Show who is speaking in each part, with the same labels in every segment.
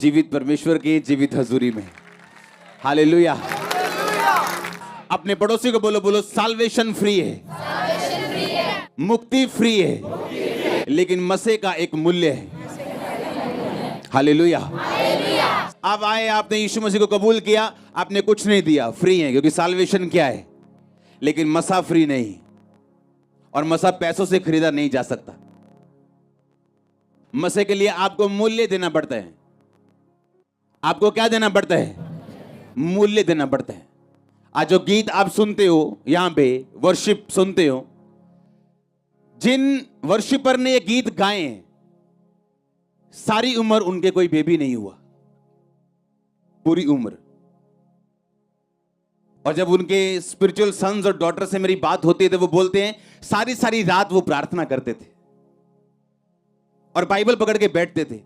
Speaker 1: जीवित परमेश्वर की जीवित हजूरी में। हालेलुया। अपने पड़ोसी को बोलो, बोलो साल्वेशन फ्री है, मुक्ति फ्री है, लेकिन मसीह का एक मूल्य है। हालेलुया। अब आए, आपने यीशु मसीह को कबूल किया, आपने कुछ नहीं दिया, फ्री है, क्योंकि साल्वेशन क्या है, लेकिन मसा फ्री नहीं, और मसा पैसों से खरीदा नहीं जा सकता। मसीह के लिए आपको मूल्य देना पड़ता है। आपको क्या देना पड़ता है? मूल्य देना पड़ता है। आज जो गीत आप सुनते हो, यहां पे वर्शिप सुनते हो, जिन वर्शिपर ने ये गीत गाए हैं, सारी उम्र उनके कोई बेबी नहीं हुआ, पूरी उम्र। और जब उनके स्पिरिचुअल सन्स और डॉटर से मेरी बात होती है तो वो बोलते हैं सारी सारी रात वो प्रार्थना करते थे और बाइबल पकड़ के बैठते थे,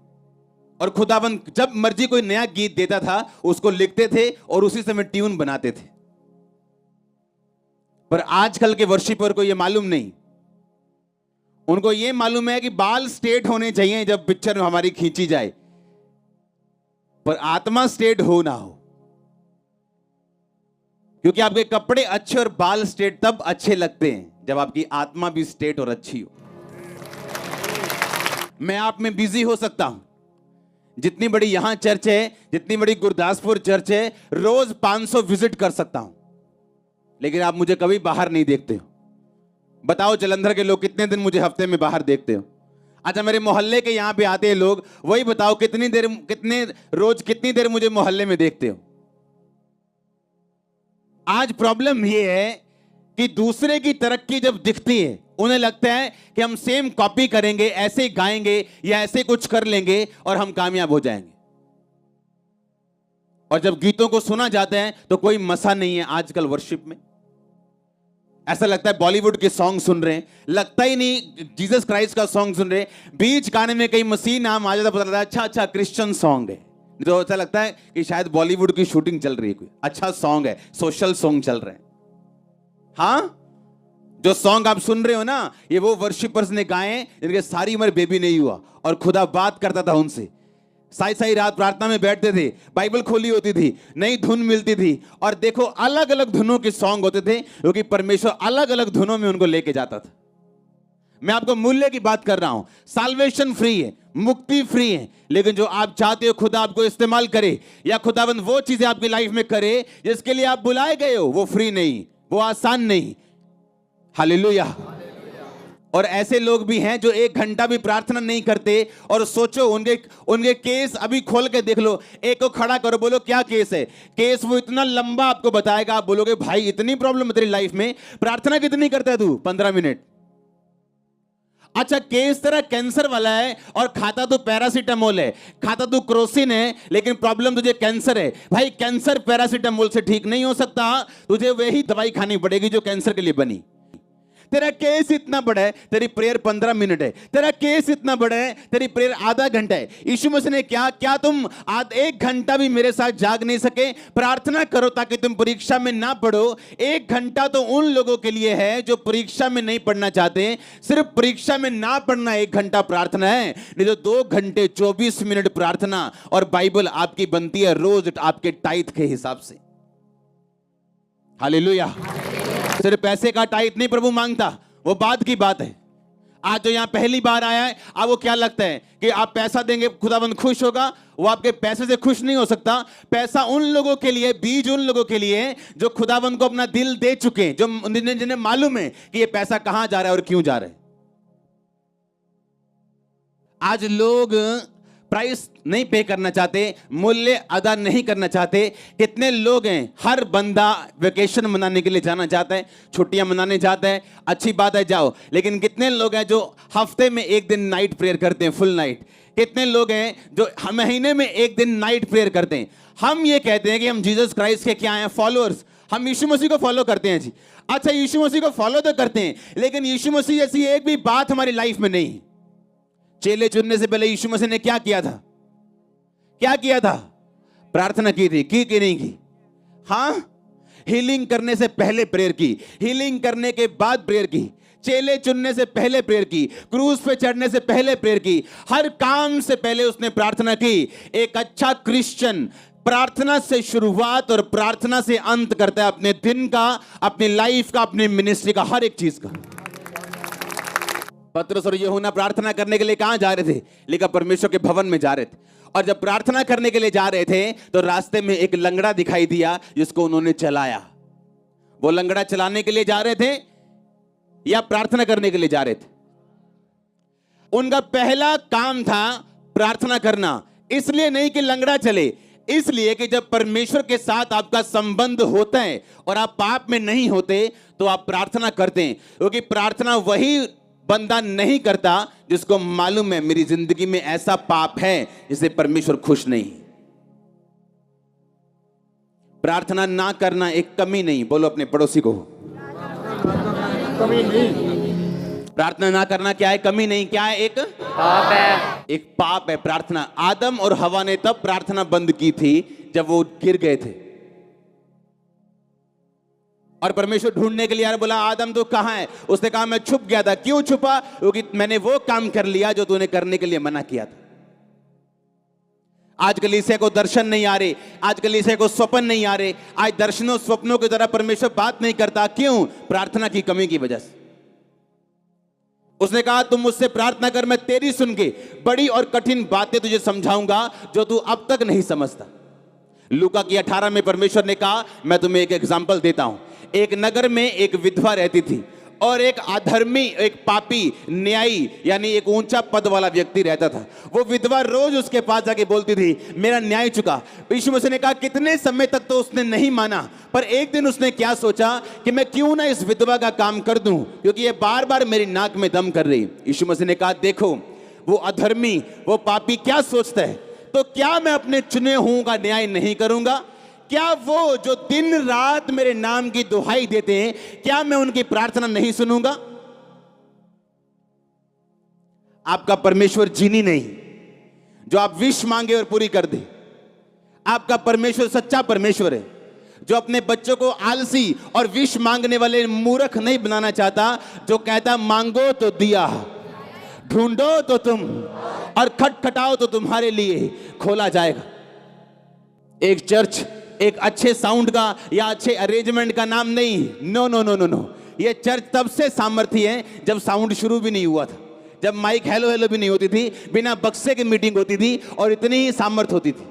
Speaker 1: और खुदावन जब मर्जी कोई नया गीत देता था उसको लिखते थे और उसी समय ट्यून बनाते थे। पर आजकल के वर्शिपर को यह मालूम नहीं, उनको यह मालूम है कि बाल स्ट्रेट होने चाहिए जब पिक्चर हमारी खींची जाए, पर आत्मा स्ट्रेट हो ना हो। क्योंकि आपके कपड़े अच्छे और बाल स्ट्रेट तब अच्छे लगते हैं जब आपकी आत्मा भी स्ट्रेट और अच्छी हो। मैं आप में बिजी हो सकता हूं, जितनी बड़ी यहां चर्च है, जितनी बड़ी गुरदासपुर चर्च है, रोज 500 विजिट कर सकता हूं, लेकिन आप मुझे कभी बाहर नहीं देखते हो। बताओ जलंधर के लोग कितने दिन मुझे हफ्ते में बाहर देखते हो? अच्छा, मेरे मोहल्ले के यहां पे आते हैं लोग, वही बताओ कितनी देर मुझे मोहल्ले में देखते हो? आज प्रॉब्लम यह है कि दूसरे की तरक्की जब दिखती है, उन्हें लगता है कि हम सेम कॉपी करेंगे, ऐसे गाएंगे या ऐसे कुछ कर लेंगे और हम कामयाब हो जाएंगे। और जब गीतों को सुना जाता है तो कोई मसा नहीं है। आजकल वर्शिप में ऐसा लगता है बॉलीवुड के सॉन्ग सुन रहे हैं, लगता ही नहीं जीसस क्राइस्ट का सॉन्ग सुन रहे हैं। बीच गाने में कहीं मसीह नाम आ जाता, पता लगता है अच्छा अच्छा क्रिश्चियन सॉन्ग है, तो ऐसा लगता है कि शायद बॉलीवुड की शूटिंग चल रही है, कोई अच्छा सॉन्ग है, सोशल सॉन्ग चल रहे हैं। हाँ, जो सॉन्ग आप सुन रहे हो ना, ये वो वर्शिपर्स ने गाए जिनके सारी उम्र बेबी नहीं हुआ, और खुदा बात करता था उनसे। साई साई रात प्रार्थना में बैठते थे, बाइबल खोली होती थी, नई धुन मिलती थी, और देखो अलग अलग धुनों के सॉन्ग होते थे, क्योंकि परमेश्वर अलग अलग धुनों में उनको लेके जाता था। मैं आपको मूल्य की बात कर रहा हूं। साल्वेशन फ्री है, मुक्ति फ्री है, लेकिन जो आप चाहते हो खुदा आपको इस्तेमाल करे, या खुदाबंद वो चीजें आपकी लाइफ में करे जिसके लिए आप बुलाए गए हो, वो फ्री नहीं, वो आसान नहीं। हालेलुया। और ऐसे लोग भी हैं जो 1 घंटा भी प्रार्थना नहीं करते, और सोचो उनके केस अभी खोल के देख लो, एक को खड़ा करो, बोलो क्या केस है, केस वो इतना लंबा आपको बताएगा, आप बोलोगे भाई इतनी प्रॉब्लम है तेरी लाइफ में, प्रार्थना कितनी करता है तू? 15 मिनट। अच्छा, केस तेरा कैंसर वाला है और खाता तो पैरासीटामोल है, खाता तो क्रोसिन है, लेकिन प्रॉब्लम तुझे कैंसर है। भाई कैंसर पैरासीटामोल से ठीक नहीं हो सकता, तुझे वही दवाई खानी पड़ेगी जो कैंसर के लिए बनी। तेरा केस इतना बड़ा है, तेरी प्रेयर 15 मिनट है। तेरा केस इतना बड़ा है, तेरी प्रेयर आधा घंटा है। यीशु मसीह ने क्या तुम 1 घंटा भी मेरे साथ जाग नहीं सके? प्रार्थना करो ताकि तुम परीक्षा में ना पढ़ो। 1 घंटा तो उन लोगों के लिए है जो परीक्षा में नहीं पढ़ना चाहते। सिर्फ परीक्षा में ना पढ़ना 1 घंटा प्रार्थना है, नहीं तो 2 घंटे 24 मिनट प्रार्थना और बाइबल आपकी बनती है रोज आपके टाइथ के हिसाब से। हालेलुया। सिर्फ पैसे का टाइट नहीं प्रभु मांगता, वो बाद की बात है। आज जो यहां पहली बार आया है, आपको क्या लगता है कि आप पैसा देंगे खुदाबंद खुश होगा? वो आपके पैसे से खुश नहीं हो सकता। पैसा उन लोगों के लिए, बीज उन लोगों के लिए जो खुदाबंद को अपना दिल दे चुके हैं, जो जिन्हें मालूम है कि ये पैसा कहां जा रहा है और क्यों जा रहा है। आज लोग प्राइस नहीं पे करना चाहते, मूल्य अदा नहीं करना चाहते। कितने लोग हैं, हर बंदा वेकेशन मनाने के लिए जाना चाहता है, छुट्टियां मनाने जाता है, अच्छी बात है जाओ, लेकिन कितने लोग हैं जो हफ्ते में 1 दिन नाइट प्रेयर करते हैं, फुल नाइट? कितने लोग हैं जो महीने में 1 दिन नाइट प्रेयर करते हैं? हम ये कहते हैं कि हम जीसस क्राइस्ट के क्या हैं? फॉलोअर्स। हम यीशु मसीह को फॉलो करते हैं जी। अच्छा, यीशु मसीह को फॉलो तो करते हैं, लेकिन यीशु मसीह जैसी एक भी बात हमारी लाइफ में नहीं। चेले चुनने से पहले यीशु मसीह ने क्या किया था? क्या किया था? प्रार्थना की थी, की कि नहीं की? हाँ, हीलिंग करने से पहले प्रेयर की, हीलिंग करने के बाद प्रेयर की। चेले चुनने से पहले प्रेयर की, क्रूज पे चढ़ने से पहले प्रेयर की, हर काम से पहले उसने प्रार्थना की। एक अच्छा क्रिश्चियन प्रार्थना से शुरुआत और प्रार्थना से अंत करता है, अपने दिन का, अपनी लाइफ का, अपनी मिनिस्ट्री का, हर एक चीज का। पतरस और यूहन्ना प्रार्थना करने के लिए कहां जा रहे थे? लिखा परमेश्वर के भवन में जा रहे थे। और जब प्रार्थना करने के लिए जा रहे थे तो रास्ते में एक लंगड़ा दिखाई दिया जिसको उन्होंने चलाया। वो लंगड़ा चलाने के लिए जा रहे थे या प्रार्थना करने के लिए जा रहे थे? उनका पहला काम था प्रार्थना करना। इसलिए नहीं कि लंगड़ा चले, इसलिए कि जब परमेश्वर के साथ आपका संबंध होता है और आप पाप में नहीं होते तो आप प्रार्थना करते हैं, क्योंकि प्रार्थना वही बंदा नहीं करता जिसको मालूम है मेरी जिंदगी में ऐसा पाप है जिससे परमेश्वर खुश नहीं। प्रार्थना ना करना एक कमी नहीं, बोलो अपने पड़ोसी को,
Speaker 2: कमी नहीं।
Speaker 1: प्रार्थना ना करना क्या है? कमी नहीं। क्या है? एक
Speaker 2: पाप है।
Speaker 1: एक पाप है प्रार्थना। आदम और हवा ने तब प्रार्थना बंद की थी जब वो गिर गए थे और परमेश्वर ढूंढने के लिए यार बोला, आदम तो कहां है? उसने कहा मैं छुप गया था। क्यों छुपा? क्योंकि मैंने वो काम कर लिया जो तूने करने के लिए मना किया था। आज कलीसिया को दर्शन नहीं आ रहे, आज कलीसिया को स्वप्न नहीं आ रहे, आज दर्शनों स्वप्नों की तरह परमेश्वर बात नहीं करता। क्यों? प्रार्थना की कमी की वजह से। उसने कहा तुम मुझसे प्रार्थना कर, मैं तेरी सुन के बड़ी और कठिन बातें तुझे समझाऊंगा जो तू अब तक नहीं समझता। लूका की 18 में परमेश्वर ने कहा मैं तुम्हें एक एग्जाम्पल देता हूं। एक नगर में एक विधवा रहती थी और एक अधर्मी, एक पापी, न्यायी यानी एक ऊंचा पद वाला व्यक्ति रहता था। वो विधवा रोज उसके पास जाके बोलती थी मेरा न्याय चुका। यीशु मसीह ने कहा कितने समय तक तो उसने नहीं माना, पर एक दिन उसने क्या सोचा कि मैं क्यों ना इस विधवा का काम कर दूं, क्योंकि ये बार बार मेरी नाक में दम कर रही। यीशु मसीह ने कहा देखो वो अधर्मी, वो पापी क्या सोचता है, तो क्या मैं अपने चुने हुओं का न्याय नहीं करूंगा? क्या वो जो दिन रात मेरे नाम की दुहाई देते हैं, क्या मैं उनकी प्रार्थना नहीं सुनूंगा? आपका परमेश्वर जीनी नहीं जो आप विश मांगे और पूरी कर दे। आपका परमेश्वर सच्चा परमेश्वर है जो अपने बच्चों को आलसी और विश मांगने वाले मूर्ख नहीं बनाना चाहता, जो कहता मांगो तो दिया, ढूंढो तो तुम, और खटखटाओ तो तुम्हारे लिए खोला जाएगा। एक चर्च एक अच्छे साउंड का या अच्छे अरेंजमेंट का नाम नहीं। No no no no no, ये चर्च तब से सामर्थ्य है जब साउंड शुरू भी नहीं हुआ था, जब माइक हेलो हेलो भी नहीं होती थी, बिना बक्से की मीटिंग होती थी और इतनी ही सामर्थ्य होती थी।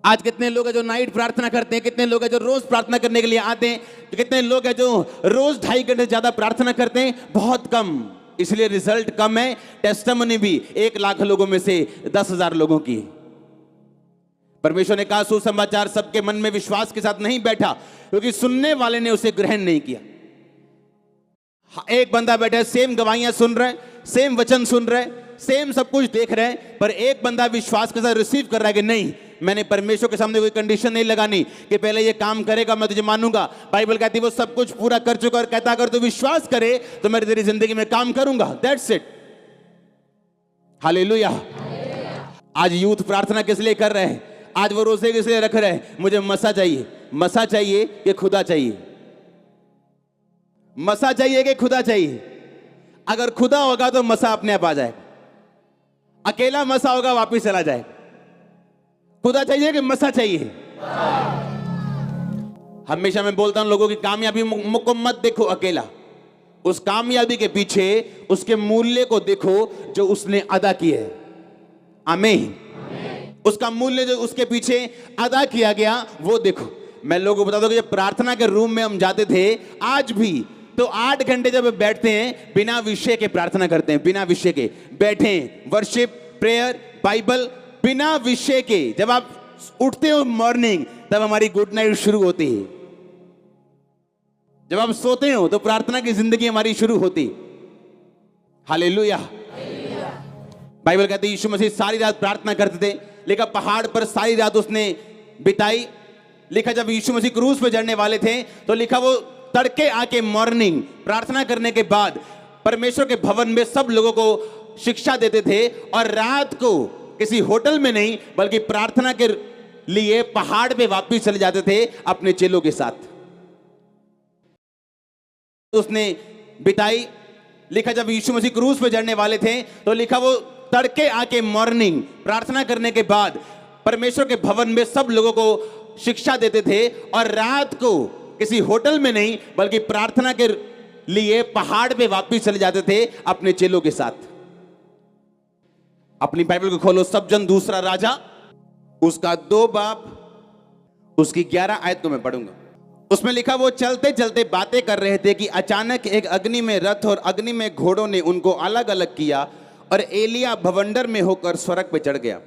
Speaker 1: आज कितने लोग हैं जो नाइट प्रार्थना करते हैं, कितने लोग हैं जो रोज प्रार्थना करने के लिए आते हैं, कितने लोग हैं जो रोज 2.5 घंटे ज्यादा प्रार्थना करते हैं? बहुत कम, इसलिए रिजल्ट कम है। टेस्टिमनी भी 1 लाख लोगों में से 10,000 लोगों की। परमेश्वर ने कहा सुसमाचार सबके मन में विश्वास के साथ नहीं बैठा, क्योंकि सुनने वाले ने उसे ग्रहण नहीं किया। एक बंदा बैठा है, सेम गवाहियां सुन रहा है, सेम वचन सुन रहा है, सेम सब कुछ देख रहे हैं, पर एक बंदा विश्वास के साथ रिसीव कर रहा है कि नहीं, मैंने परमेश्वर के सामने कोई कंडीशन नहीं लगानी कि पहले ये काम करेगा मैं तुझे मानूंगा। बाइबल कहती है वो सब कुछ पूरा कर चुका और कहता अगर तू विश्वास करे तो मैं तेरी जिंदगी में काम करूंगा। That's it. हालेलुया। आज यूथ प्रार्थना किस लिए कर रहे हैं? आज वो रोजे किस लिए रख रहे हैं? मुझे मसा चाहिए। मसा चाहिए कि खुदा चाहिए? मसा चाहिए कि खुदा चाहिए? अगर खुदा होगा तो मसा अपने आप आ जाएगा, अकेला मसा होगा वापिस चला जाएगा। खुदा चाहिए कि मसा चाहिए? हमेशा मैं बोलता हूं लोगों की कामयाबी को मत देखो अकेला, उस कामयाबी के पीछे उसके मूल्य को देखो जो उसने अदा किया है। आमीन। उसका मूल्य जो उसके पीछे अदा किया गया वो देखो। मैं लोगों को बता दूं कि जब प्रार्थना के रूम में हम जाते थे, आज भी तो 8 घंटे जब बैठते हैं बिना विषय के प्रार्थना करते हैं, बिना विषय के बैठे, वर्शिप, प्रेयर, बाइबल, बिना विषय के। जब आप उठते हो मॉर्निंग तब हमारी गुड नाइट शुरू होती है, जब आप सोते हो तो प्रार्थना की जिंदगी हमारी शुरू होती। हालेलुया। बाइबल कहती है यीशु मसीह सारी रात प्रार्थना करते थे, लिखा पहाड़ पर सारी रात उसने बिताई। लिखा जब यीशु मसीह क्रूस पर चढ़ने वाले थे तो लिखा वो तड़के आके मॉर्निंग प्रार्थना करने के बाद परमेश्वर के भवन में सब लोगों को शिक्षा देते थे, और रात को किसी होटल में नहीं बल्कि प्रार्थना के लिए पहाड़ पे वापस चले जाते थे अपने चेलों के साथ। उसने बिताई। लिखा जब यीशु मसीह क्रूस पे चढ़ने वाले थे तो लिखा वो तड़के आके मॉर्निंग प्रार्थना करने के बाद परमेश्वर के भवन में सब लोगों को शिक्षा देते थे, और रात को किसी होटल में नहीं बल्कि प्रार्थना के लिए पहाड़ पे वापस चले जाते थे अपने चेलों के साथ। अपनी बाइबल को खोलो, सब जन दूसरा राजा उसका 2 बाब उसकी 11 आयत को मैं पढ़ूंगा। उसमें लिखा वो चलते चलते बातें कर रहे थे कि अचानक एक अग्नि में रथ और अग्नि में घोड़ों ने उनको अलग अलग किया, और एलिया भवंडर में होकर स्वर्ग पे चढ़ गया।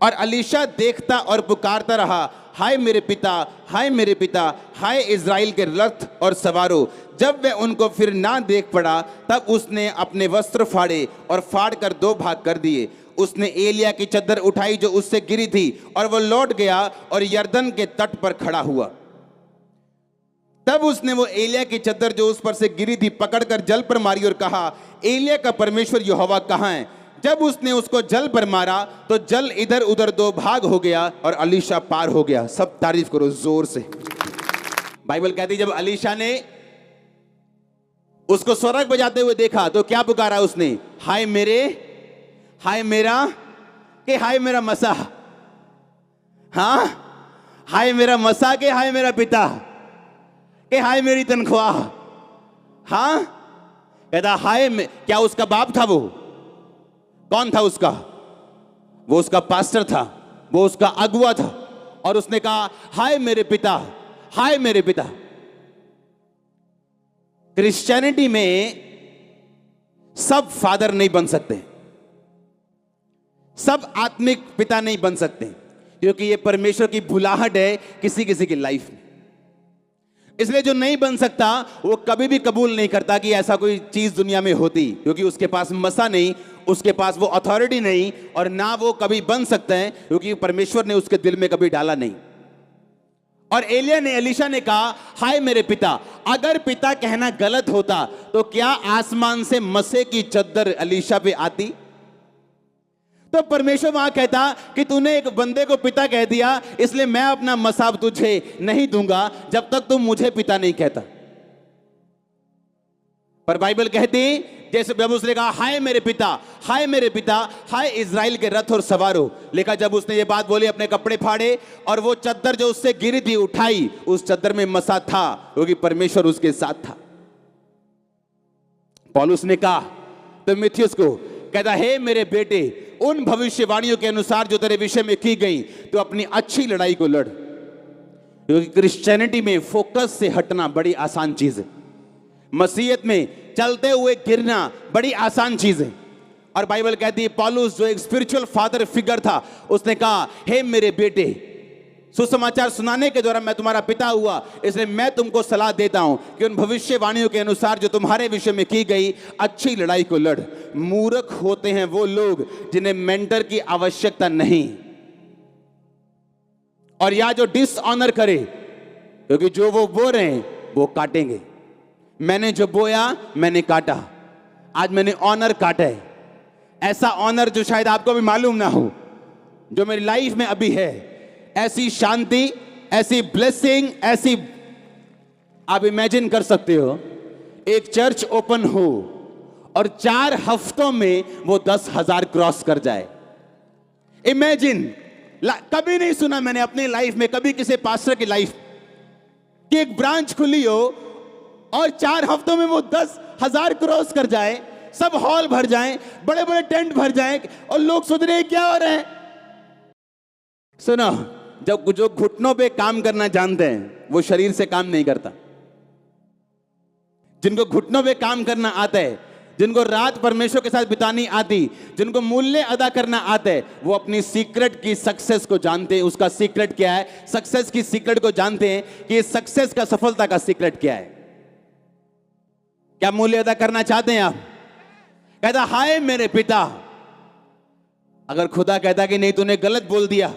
Speaker 1: और अलीशा देखता और पुकारता रहा, हाय मेरे पिता, हाय मेरे पिता, हाय इज़राइल के रथ और सवारों। जब वह उनको फिर ना देख पड़ा तब उसने अपने वस्त्र फाड़े और फाड़ कर 2 भाग कर दिए। उसने एलिया की चद्दर उठाई जो उससे गिरी थी, और वह लौट गया और यरदन के तट पर खड़ा हुआ। तब उसने वो एलिया की चद्दर जो उस पर से गिरी थी पकड़कर जल पर मारी और कहा, एलिया का परमेश्वर यहोवा कहाँ है? जब उसने उसको जल पर मारा तो जल इधर उधर 2 भाग हो गया और अलीशा पार हो गया। सब तारीफ करो जोर से। बाइबल कहती जब अलीशा ने उसको स्वर्ग पे जाते हुए देखा तो क्या पुकारा उसने? हाय मेरे, हाय मेरा, के हाय मेरा मसाह, हाँ हाय मेरा मसा, के हाय मेरा पिता, के हाय मेरी तनख्वाह। हाँ कहता हाय क्या उसका बाप था? वो कौन था उसका? वो उसका पास्टर था, वो उसका अगुआ था, और उसने कहा हाय मेरे पिता, हाय मेरे पिता। क्रिश्चियनिटी में सब फादर नहीं बन सकते, सब आत्मिक पिता नहीं बन सकते, क्योंकि ये परमेश्वर की भुलाहट है किसी किसी की लाइफ में। इसलिए जो नहीं बन सकता वो कभी भी कबूल नहीं करता कि ऐसा कोई चीज दुनिया में होती, क्योंकि उसके पास मसा नहीं, उसके पास वो अथॉरिटी नहीं, और ना वो कभी बन सकते हैं क्योंकि परमेश्वर ने उसके दिल में कभी डाला नहीं। और एलिया ने, एलीशा ने कहा हाय मेरे पिता। अगर पिता कहना गलत होता तो क्या आसमान से मसे की चद्दर एलीशा पे आती? तो परमेश्वर वहां कहता कि तूने एक बंदे को पिता कह दिया, इसलिए मैं अपना मसाब तुझे नहीं दूंगा जब तक तुम मुझे पिता नहीं कहता। पर बाइबल कहती जैसे जब उसने कहा हाय मेरे पिता, हाय मेरे पिता, हाय इज़राइल के रथ और सवारों, लिखा जब उसने ये बात बोली अपने कपड़े फाड़े और वो चद्दर जो उससे गिरी थी उठाई, उस चद्दर में मसा था क्योंकि परमेश्वर उसके साथ था। पौलुस ने कहा तीमुथियुस को, कहता हे मेरे बेटे, उन भविष्यवाणियों के अनुसार जो तेरे विषय में की गई तो अपनी अच्छी लड़ाई को लड़। क्योंकि क्रिश्चियनिटी में फोकस से हटना बड़ी आसान चीज है, मसीहत में चलते हुए गिरना बड़ी आसान चीज है। और बाइबल कहती है पौलुस जो एक स्पिरिचुअल फादर फिगर था, उसने कहा हे मेरे बेटे, सुसमाचार सुनाने के द्वारा मैं तुम्हारा पिता हुआ, इसलिए मैं तुमको सलाह देता हूं कि उन भविष्यवाणियों के अनुसार जो तुम्हारे विषय में की गई अच्छी लड़ाई को लड़। मूर्ख होते हैं वो लोग जिन्हें मेंटर की आवश्यकता नहीं, और या जो डिसऑनर करे, क्योंकि जो वो बो रहे हैं वो काटेंगे। मैंने जो बोया मैंने काटा, आज मैंने ऑनर काटा है। ऐसा ऑनर जो शायद आपको भी मालूम ना हो, जो मेरी लाइफ में अभी है, ऐसी शांति, ऐसी ब्लेसिंग, ऐसी आप इमेजिन कर सकते हो एक चर्च ओपन हो और 4 हफ्तों में वो 10,000 क्रॉस कर जाए। इमेजिन, कभी नहीं सुना मैंने अपनी लाइफ में, कभी किसी पास्टर की लाइफ कि एक ब्रांच खुली हो और 4 हफ्तों में वो 10,000 क्रॉस कर जाए, सब हॉल भर जाएं, बड़े बड़े टेंट भर जाएं, और लोग सोच रहे हैं क्या हो रहा है। सुनो, जब जो घुटनों पे काम करना जानते हैं वो शरीर से काम नहीं करता। जिनको घुटनों पे काम करना आता है, जिनको रात परमेश्वर के साथ बितानी आती, जिनको मूल्य अदा करना आता है, वो अपनी सीक्रेट की सक्सेस को जानते हैं। उसका सीक्रेट क्या है? सक्सेस की सीक्रेट को जानते हैं कि सक्सेस का, सफलता का सीक्रेट क्या है। क्या मूल्य अदा करना चाहते हैं आप? कहता हाय मेरे पिता। अगर खुदा कहता कि नहीं तूने गलत बोल दिया,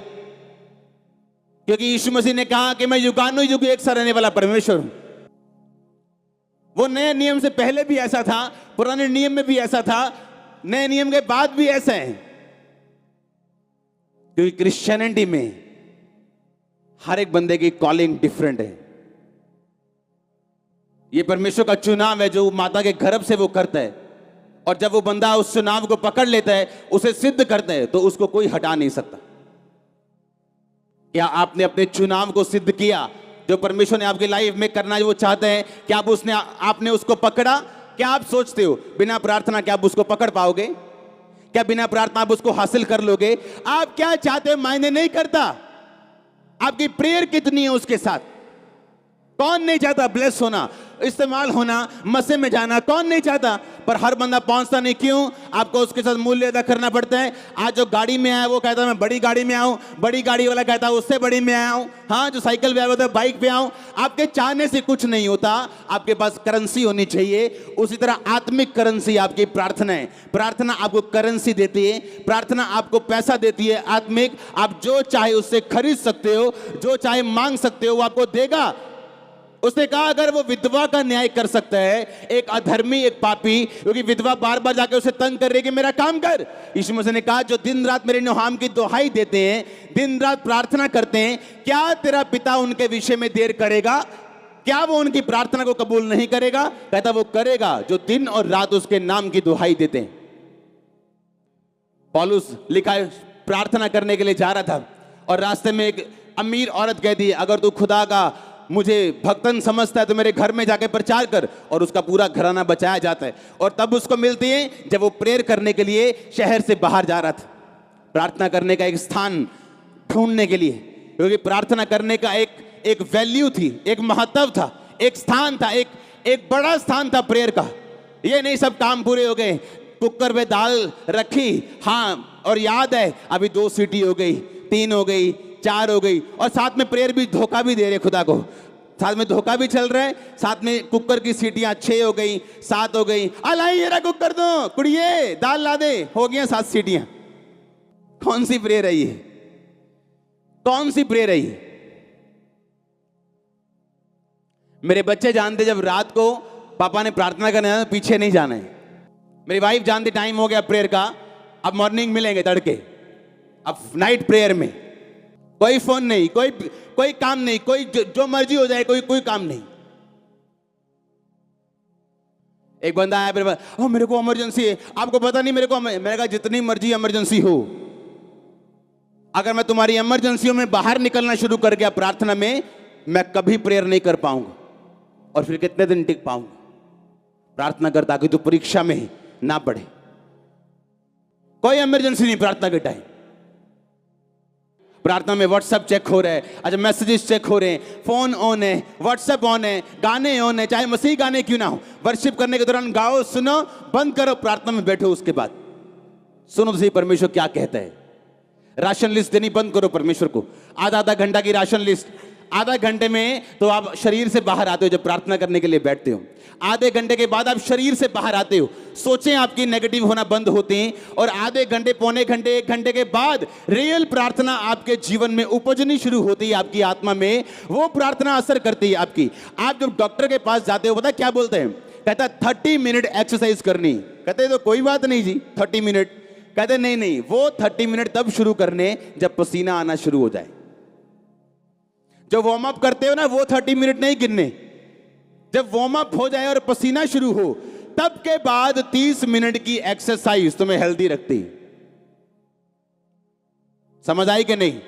Speaker 1: क्योंकि यीशु मसीह ने कहा कि मैं युगानुयुग एक सा रहने वाला परमेश्वर हूं। वो नए नियम से पहले भी ऐसा था, पुराने नियम में भी ऐसा था, नए नियम के बाद भी ऐसा है। क्योंकि क्रिश्चियनिटी में हर एक बंदे की कॉलिंग डिफरेंट है। ये परमेश्वर का चुनाव है जो माता के गर्भ से वो करता है, और जब वो बंदा उस चुनाव को पकड़ लेता है, उसे सिद्ध करता है, तो उसको कोई हटा नहीं सकता। क्या आपने अपने चुनाव को सिद्ध किया? जो परमेश्वर ने आपकी लाइफ में करना वो चाहते हैं, क्या आपने उसको पकड़ा? क्या आप सोचते हो बिना प्रार्थना क्या आप उसको पकड़ पाओगे? क्या बिना प्रार्थना आप उसको हासिल कर लोगे? आप क्या चाहते हो मायने नहीं करता, आपकी प्रेयर कितनी है उसके साथ। कौन नहीं चाहता ब्लेस होना, इस्तेमाल होना, मसे में जाना, कौन नहीं चाहता? पर हर बंदा पहुंचता नहीं। क्यों? आपको उसके साथ मूल्य अदा करना पड़ता है। आज जो गाड़ी में आया वो कहता है मैं बड़ी गाड़ी में आऊं, बड़ी गाड़ी वाला कहता है उससे बड़ी में आया हूं, हाँ जो साइकिल पे आया होता है बाइक पे आऊं। आपके चाहने से कुछ नहीं होता, आपके पास करेंसी होनी चाहिए। उसी तरह आत्मिक करेंसी आपकी प्रार्थना है। प्रार्थना आपको करेंसी देती है, प्रार्थना आपको पैसा देती है आत्मिक। आप जो चाहे उससे खरीद सकते हो, जो चाहे मांग सकते हो, वो आपको देगा। उसने कहा अगर वो विधवा का न्याय कर सकता है, एक अधर्मी, एक पापी, क्योंकि विधवा बार बार जाके उसे तंग कर रही है कि मेरा काम कर। यीशु मसीह ने कहा जो दिन रात मेरे नाम की दुहाई देते हैं, दिन रात प्रार्थना करते हैं, क्या तेरा पिता उनके विषय में देर करेगा? क्या वो उनकी प्रार्थना को कबूल नहीं करेगा? कहता वो करेगा जो दिन और रात उसके नाम की दुहाई देते हैं। पौलुस लिखा है प्रार्थना करने के लिए जा रहा था और रास्ते में एक अमीर औरत कहती है अगर तू खुदा का मुझे भक्तन समझता है तो मेरे घर में जाके प्रचार कर, और उसका पूरा घराना बचाया जाता है। और तब उसको मिलती है जब वो प्रेयर करने के लिए शहर से बाहर जा रहा था, प्रार्थना करने का एक स्थान ढूंढने के लिए, क्योंकि प्रार्थना करने का एक वैल्यू थी, एक महत्व था, एक स्थान था, एक बड़ा स्थान था प्रेयर का। ये नहीं सब काम पूरे हो गए, कुकर में दाल रखी, हाँ और याद है अभी 2 सीटी हो गई, 3 हो गई, 4 हो गई, और साथ में प्रेयर भी धोखा भी दे रहे खुदा को, साथ में धोखा भी चल रहा है, साथ में कुकर की सीटियां 6 हो गई, 7 हो गई, अलाई ये कुकर दो कुड़िए दाल ला दे, हो गया 7 सीटियां। कौन सी प्रेयर है ये? कौन सी प्रेयर है ये? मेरे बच्चे जानते जब रात को पापा ने प्रार्थना करना है तो पीछे नहीं जाना है। मेरी वाइफ जानती टाइम हो गया प्रेयर का, अब मॉर्निंग मिलेंगे तड़के, अब नाइट प्रेयर में कोई फोन नहीं, कोई काम नहीं, कोई जो मर्जी हो जाए, कोई काम नहीं। एक बंदा आया मेरे पास, मेरे को इमरजेंसी है, आपको पता नहीं मेरे को। मैंने कहा जितनी मर्जी इमरजेंसी हो, अगर मैं तुम्हारी इमरजेंसियों में बाहर निकलना शुरू कर गया प्रार्थना में, मैं कभी प्रेयर नहीं कर पाऊंगा, और फिर कितने दिन टिक पाऊंगा? प्रार्थना कर ताकि तू परीक्षा में ना पड़े। कोई इमरजेंसी नहीं प्रार्थना के टाइम। प्रार्थना में व्हाट्सएप चेक हो रहा है, अच्छा मैसेजेस चेक हो रहे हैं, फोन ऑन है, व्हाट्सएप ऑन है, गाने ऑन है, चाहे मसीह गाने क्यों ना हो। वर्शिप करने के दौरान गाओ, सुनो, बंद करो, प्रार्थना में बैठो, उसके बाद सुनो तो सही परमेश्वर क्या कहता है। राशन लिस्ट देनी बंद करो परमेश्वर को, आधा घंटा की राशन लिस्ट। आधा घंटे में तो आप शरीर से बाहर आते हो जब प्रार्थना करने के लिए बैठते हो, आधे घंटे के बाद आप शरीर से बाहर आते हो, सोचें आपकी नेगेटिव होना बंद होती हैं, और आधे घंटे, पौने घंटे, 1 घंटे के बाद रियल प्रार्थना आपके जीवन में उपजनी शुरू होती है, आपकी आत्मा में वो प्रार्थना असर करती है आपकी। आप जब डॉक्टर के पास जाते हो, पता क्या बोलते हैं? कहता 30 मिनट एक्सरसाइज करनी। कहते तो कोई बात नहीं जी 30 मिनट। कहते नहीं, वो 30 मिनट तब शुरू करने जब पसीना आना शुरू हो जाए। जो वार्म अप करते हो ना, वो 30 मिनट नहीं गिनने, जब वार्म अप हो जाए और पसीना शुरू हो, तब के बाद 30 मिनट की एक्सरसाइज तुम्हें हेल्दी रखती। समझ आई कि नहीं?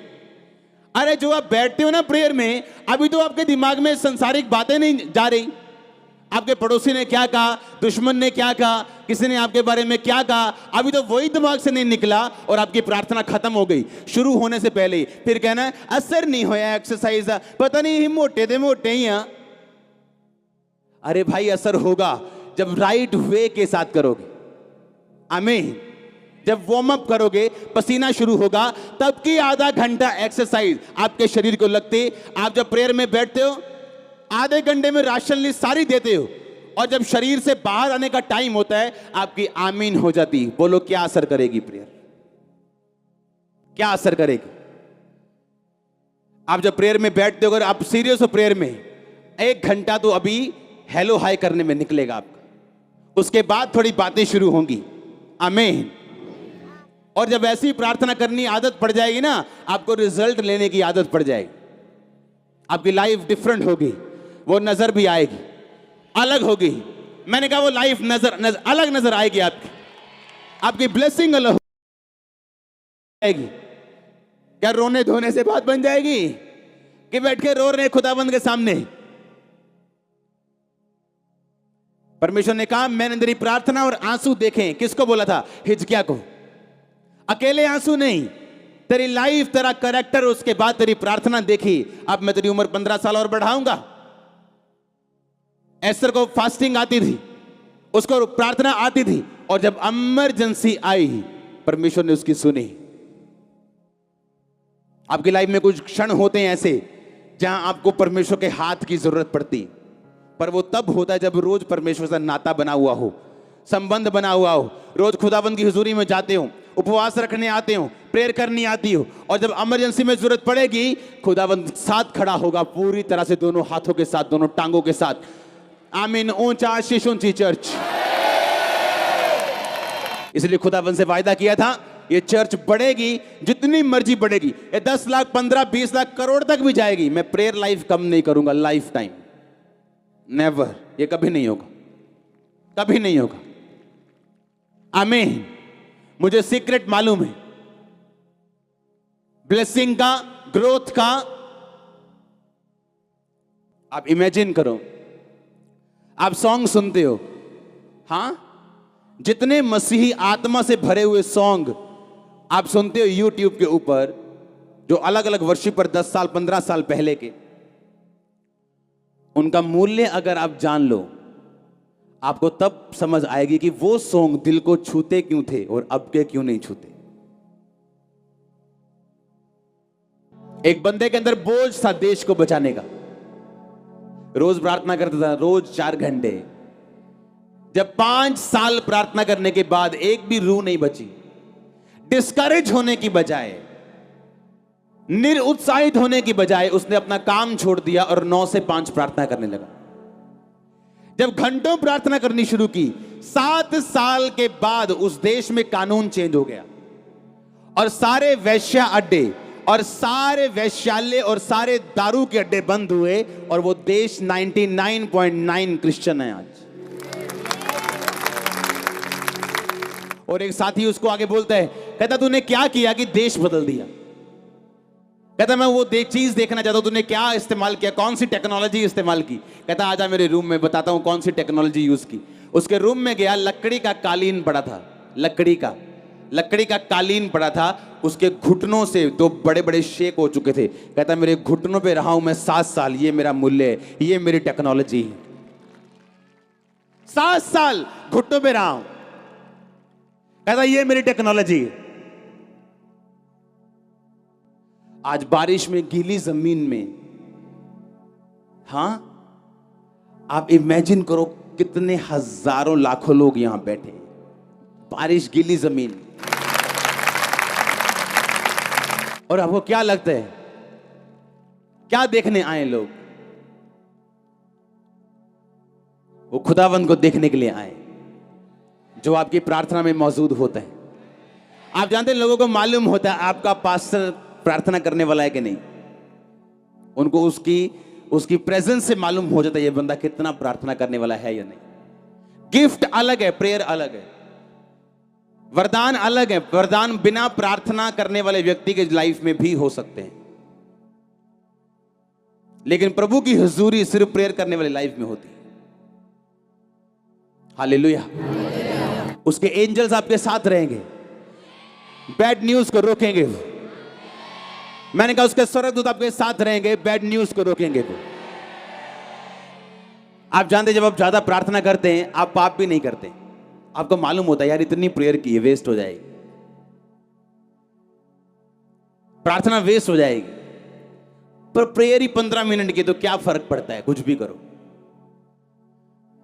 Speaker 1: अरे जो आप बैठते हो ना प्रेयर में, अभी तो आपके दिमाग में संसारिक बातें नहीं जा रही, आपके पड़ोसी ने क्या कहा, दुश्मन ने क्या कहा, किसी ने आपके बारे में क्या कहा, अभी तो वही दिमाग से नहीं निकला, और आपकी प्रार्थना खत्म हो गई शुरू होने से पहले ही। फिर कहना है असर नहीं होया एक्सरसाइज, पता नहीं मोटे थे मोटे ही। अरे भाई असर होगा जब राइट वे के साथ करोगे। आमीन। जब वार्म अप करोगे, पसीना शुरू होगा, तब की आधा घंटा एक्सरसाइज आपके शरीर को लगती। आप जब प्रेयर में बैठते हो, आधे घंटे में राशन लिस्ट सारी देते हो, और जब शरीर से बाहर आने का टाइम होता है, आपकी आमीन हो जाती। बोलो क्या असर करेगी प्रेयर? क्या असर करेगी? आप जब प्रेयर में बैठते हो, अगर आप सीरियस हो प्रेयर में, 1 घंटा तो अभी हेलो हाय करने में निकलेगा आपका, उसके बाद थोड़ी बातें शुरू होंगी। आमीन। और जब ऐसी प्रार्थना करनी आदत पड़ जाएगी ना, आपको रिजल्ट लेने की आदत पड़ जाएगी, आपकी लाइफ डिफरेंट होगी, वो नजर भी आएगी। अलग होगी। मैंने कहा वो लाइफ अलग नजर आएगी आपकी ब्लेसिंग अलग आएगी। क्या रोने धोने से बात बन जाएगी कि बैठ के रो रहे खुदाबंद के सामने? परमेश्वर ने कहा मैंने तेरी प्रार्थना और आंसू देखे। किसको बोला था? हिजकिय्याह को। अकेले आंसू नहीं, तेरी लाइफ, तेरा कैरेक्टर, उसके बाद तेरी प्रार्थना देखी। अब मैं तेरी उम्र 15 साल और बढ़ाऊंगा। एस्तर को फास्टिंग आती थी, उसको प्रार्थना आती थी, और जब इमरजेंसी आई परमेश्वर ने उसकी सुनी। आपकी लाइफ में कुछ क्षण होते हैं ऐसे जहां आपको परमेश्वर के हाथ की जरूरत पड़ती, पर वो तब होता है जब रोज परमेश्वर से नाता बना हुआ हो, संबंध बना हुआ हो, रोज खुदाबंद की हुजूरी में जाते हो, उपवास रखने आते हो, प्रेयर करनी आती हो, और जब इमरजेंसी में जरूरत पड़ेगी खुदाबंद साथ खड़ा होगा पूरी तरह से, दोनों हाथों के साथ, दोनों टांगों के साथ। आमीन। ऊंचा आशीष ऊंची चर्च। इसलिए खुदाबंद से वायदा किया था ये चर्च बढ़ेगी, जितनी मर्जी बढ़ेगी, ये 10 लाख 15 20 लाख करोड़ तक भी जाएगी। मैं प्रेयर लाइफ कम नहीं करूंगा, लाइफ टाइम नेवर, ये कभी नहीं होगा, कभी नहीं होगा। आमीन। मुझे सीक्रेट मालूम है ब्लेसिंग का, ग्रोथ का। आप इमेजिन करो, आप सॉन्ग सुनते हो, हां, जितने मसीही आत्मा से भरे हुए सॉन्ग आप सुनते हो यूट्यूब के ऊपर, जो अलग अलग वर्शिपर 10 साल 15 साल पहले के, उनका मूल्य अगर आप जान लो, आपको तब समझ आएगी कि वो सॉन्ग दिल को छूते क्यों थे और अब के क्यों नहीं छूते। एक बंदे के अंदर बोझ था देश को बचाने का, रोज प्रार्थना करता था, रोज 4 घंटे। जब 5 साल प्रार्थना करने के बाद एक भी रूह नहीं बची, डिस्करेज होने की बजाय, निरुत्साहित होने की बजाय उसने अपना काम छोड़ दिया और 9 से 5 प्रार्थना करने लगा। जब घंटों प्रार्थना करनी शुरू की, 7 साल के बाद उस देश में कानून चेंज हो गया और सारे वेश्या अड्डे और सारे वैश्यालय और सारे दारू के अड्डे बंद हुए, और वो देश 99.9 क्रिश्चियन है आज। और एक साथी उसको आगे बोलता है, कहता तूने क्या किया कि देश बदल दिया? कहता मैं वो चीज देखना चाहता हूं, तूने क्या इस्तेमाल किया, कौन सी टेक्नोलॉजी इस्तेमाल की? कहता आजा मेरे रूम में बताता हूं कौन सी टेक्नोलॉजी यूज की। उसके रूम में गया, लकड़ी का कालीन पड़ा था, लकड़ी का कालीन पड़ा था, उसके घुटनों से 2 बड़े बड़े शेक हो चुके थे। कहता मेरे घुटनों पे रहा हूं मैं 7 साल, ये मेरा मूल्य है, ये मेरी टेक्नोलॉजी है। 7 साल घुटनों पे रहा हूं, कहता ये मेरी टेक्नोलॉजी है। आज बारिश में, गीली जमीन में, हां, आप इमेजिन करो कितने हजारों लाखों लोग यहां बैठे, बारिश, गीली जमीन, और आपको क्या लगता है क्या देखने आए लोग? वो खुदावंद को देखने के लिए आए जो आपकी प्रार्थना में मौजूद होता है। आप जानते हैं, लोगों को मालूम होता है आपका पास्टर प्रार्थना करने वाला है कि नहीं। उनको उसकी प्रेजेंस से मालूम हो जाता है ये बंदा कितना प्रार्थना करने वाला है या नहीं। गिफ्ट अलग है, प्रेयर अलग है, वरदान अलग है। वरदान बिना प्रार्थना करने वाले व्यक्ति के लाइफ में भी हो सकते हैं, लेकिन प्रभु की हुजूरी सिर्फ प्रेयर करने वाले लाइफ में होती है। हालेलुया। उसके एंजल्स आपके साथ रहेंगे, बैड न्यूज को रोकेंगे। मैंने कहा उसके स्वर्गदूत आपके साथ रहेंगे, बैड न्यूज को रोकेंगे। आप जानते जब आप ज्यादा प्रार्थना करते हैं आप पाप भी नहीं करते। आपको मालूम होता है यार इतनी प्रेयर की वेस्ट हो जाएगी, प्रार्थना वेस्ट हो जाएगी, पर प्रेयर ही 15 मिनट की, तो क्या फर्क पड़ता है, कुछ भी करो।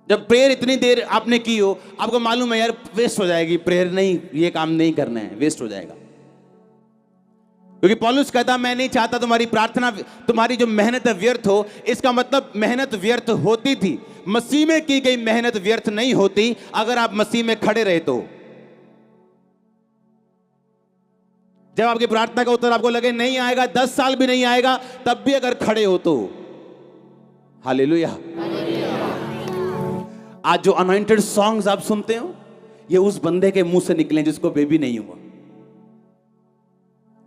Speaker 1: जब प्रेयर इतनी देर आपने की हो, आपको मालूम है यार वेस्ट हो जाएगी प्रेयर, नहीं ये काम नहीं करना है, वेस्ट हो जाएगा। क्योंकि पौलुस कहता मैं नहीं चाहता तुम्हारी प्रार्थना, तुम्हारी जो मेहनत है व्यर्थ हो। इसका मतलब मेहनत व्यर्थ होती थी, मसीह में की गई मेहनत व्यर्थ नहीं होती अगर आप मसीह में खड़े रहे तो। जब आपकी प्रार्थना का उत्तर आपको लगे नहीं आएगा, 10 साल भी नहीं आएगा, तब भी अगर खड़े हो तो। हालेलुया। आज जो अनॉइंटेड सॉन्ग्स आप सुनते हो, ये उस बंदे के मुंह से निकले जिसको बेबी नहीं हुआ।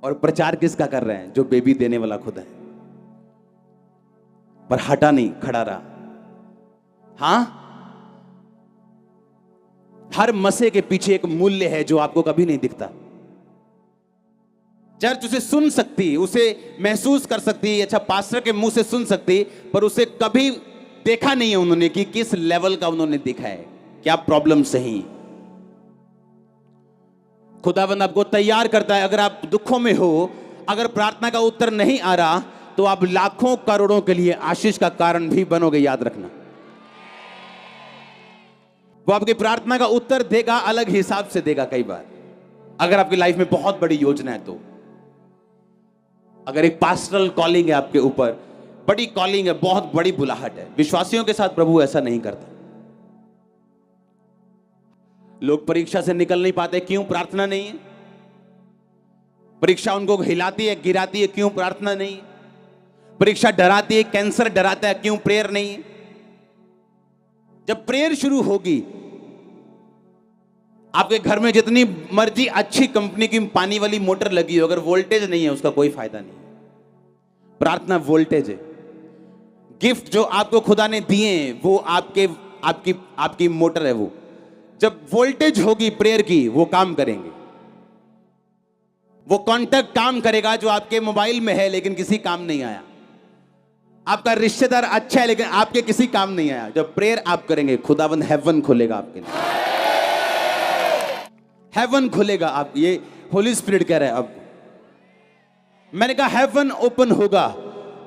Speaker 1: और प्रचार किसका कर रहे हैं? जो बेबी देने वाला खुद है। पर हटा नहीं, खड़ा रहा। हां, हर मसे के पीछे एक मूल्य है जो आपको कभी नहीं दिखता। चर्च उसे सुन सकती, उसे महसूस कर सकती, अच्छा पास्टर के मुंह से सुन सकती, पर उसे कभी देखा नहीं है उन्होंने कि किस लेवल का उन्होंने देखा है, क्या प्रॉब्लम सही। खुदावंद आपको तैयार करता है। अगर आप दुखों में हो, अगर प्रार्थना का उत्तर नहीं आ रहा, तो आप लाखों करोड़ों के लिए आशीष का कारण भी बनोगे, याद रखना। वो आपकी प्रार्थना का उत्तर देगा, अलग हिसाब से देगा कई बार। अगर आपकी लाइफ में बहुत बड़ी योजना है, तो अगर एक पास्टरल कॉलिंग है आपके ऊपर, बड़ी कॉलिंग है, बहुत बड़ी बुलाहट है, विश्वासियों के साथ प्रभु ऐसा नहीं करता। लोग परीक्षा से निकल नहीं पाते, क्यों? प्रार्थना नहीं है। परीक्षा उनको हिलाती है, गिराती है, क्यों? प्रार्थना नहीं है। परीक्षा डराती है, कैंसर डराता है, क्यों? प्रेयर नहीं है। जब प्रेयर शुरू होगी, आपके घर में जितनी मर्जी अच्छी कंपनी की पानी वाली मोटर लगी हो, अगर वोल्टेज नहीं है, उसका कोई फायदा नहीं। प्रार्थना वोल्टेज है। गिफ्ट जो आपको खुदा ने दिए हैं, वो आपकी मोटर है। वो जब वोल्टेज होगी प्रेयर की, वो काम करेंगे। वो कॉन्टैक्ट काम करेगा जो आपके मोबाइल में है लेकिन किसी काम नहीं आया। आपका रिश्तेदार अच्छा है लेकिन आपके किसी काम नहीं आया। जब प्रेयर आप करेंगे, खुदावंद हेवन खोलेगा आपके लिए। हेवन खुलेगा। आप, ये होली स्पिरिट कह रहा है। अब मैंने कहा हेवन ओपन होगा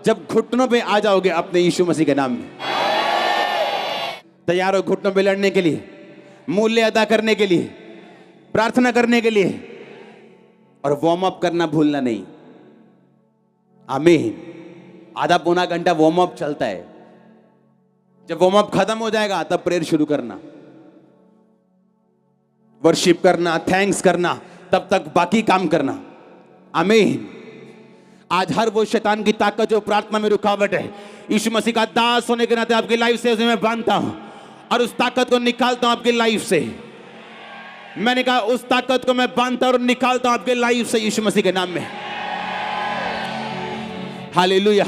Speaker 1: जब घुटनों पे आ जाओगे अपने यीशु मसीह के नाम में। तैयार हो घुटनों पे लड़ने के लिए, मूल्य अदा करने के लिए, प्रार्थना करने के लिए, और वार्म अप करना भूलना नहीं। आमीन। आधा पौना घंटा वार्म अप चलता है। जब वार्म अप खत्म हो जाएगा तब प्रेयर शुरू करना, वर्शिप करना, थैंक्स करना, तब तक बाकी काम करना। आमीन। आज हर वो शैतान की ताकत जो प्रार्थना में रुकावट है, यीशु मसीह का दास होने के नाते आपकी लाइफ से उसे मैं बांधता हूं और उस ताकत को निकालता हूं आपकी लाइफ से। मैंने कहा उस ताकत को मैं बांधता और निकालता हूं आपके लाइफ से यीशु मसीह के नाम में। हालेलुया।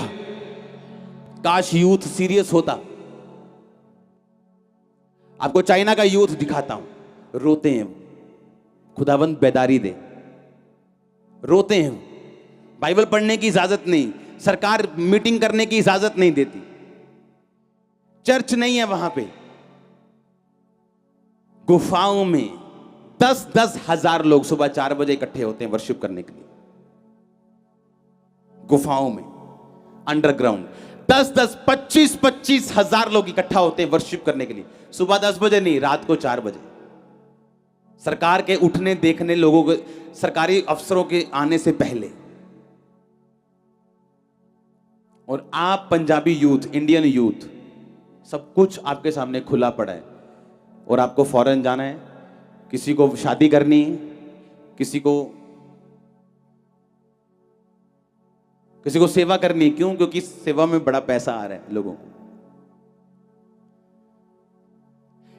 Speaker 1: काश यूथ सीरियस होता। आपको चाइना का यूथ दिखाता हूं, रोते हैं। खुदावंद बेदारी दे। रोते हैं, बाइबल पढ़ने की इजाजत नहीं, सरकार मीटिंग करने की इजाजत नहीं देती, चर्च नहीं है वहां पे। गुफाओं में 10-10 हजार लोग सुबह 4 बजे इकट्ठे होते हैं वर्शिप करने के लिए। गुफाओं में, अंडरग्राउंड 10-10, 25-25 हजार लोग इकट्ठा होते हैं वर्शिप करने के लिए। सुबह 10 बजे नहीं, रात को 4 बजे। सरकार के उठने देखने, लोगों को, सरकारी अफसरों के आने से पहले। और आप पंजाबी यूथ, इंडियन यूथ, सब कुछ आपके सामने खुला पड़ा है और आपको फॉरेन जाना है, किसी को शादी करनी है, किसी को सेवा करनी है। क्यों? क्योंकि सेवा में बड़ा पैसा आ रहा है लोगों को।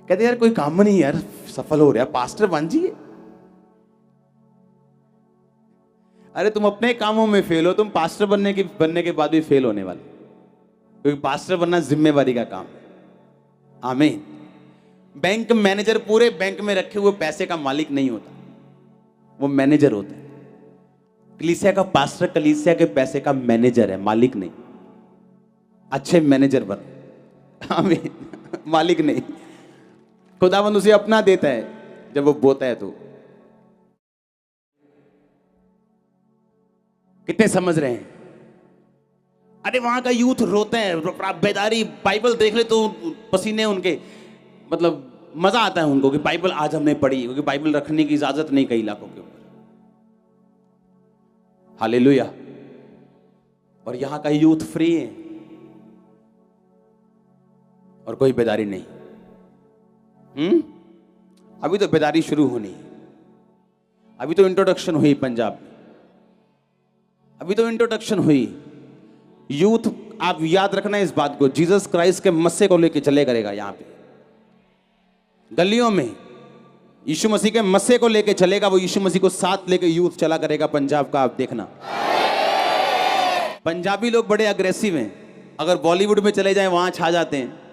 Speaker 1: कहते यार कोई काम नहीं यार, सफल हो रहा, पास्टर बन जाइए। अरे तुम अपने कामों में फेल हो, तुम पास्टर बनने के बाद भी फेल होने वाले, क्योंकि पास्टर बनना जिम्मेवारी का काम है। आमीन। बैंक मैनेजर पूरे बैंक में रखे हुए पैसे का मालिक नहीं होता, वो मैनेजर होता है। कलीसिया का पास्टर कलीसिया के पैसे का मैनेजर है, मालिक नहीं। अच्छे मैनेजर बनो। आमीन। मालिक नहीं। खुदावंद उसे अपना देता है जब वो बोता है। तो कितने समझ रहे हैं? अरे वहां का यूथ रोते हैं, बेदारी। बाइबल देख ले तो पसीने उनके, मतलब मजा आता है उनको कि बाइबल आज हमने पढ़ी, क्योंकि बाइबल रखने की इजाजत नहीं कई इलाकों के ऊपर। हालेलुया। और यहां का यूथ फ्री है और कोई बेदारी नहीं। अभी तो बेदारी शुरू होनी है। अभी तो इंट्रोडक्शन हुई पंजाब में, अभी तो इंट्रोडक्शन हुई। यूथ, आप याद रखना इस बात को, जीसस क्राइस्ट के मस्से को लेके चले करेगा यहां पे। गलियों में यीशु मसीह के मस्से को लेके चलेगा, वो यीशु मसीह को साथ लेके यूथ चला करेगा पंजाब का। आप देखना, पंजाबी लोग बड़े अग्रेसिव हैं, अगर बॉलीवुड में चले जाएं वहां छा जाते हैं।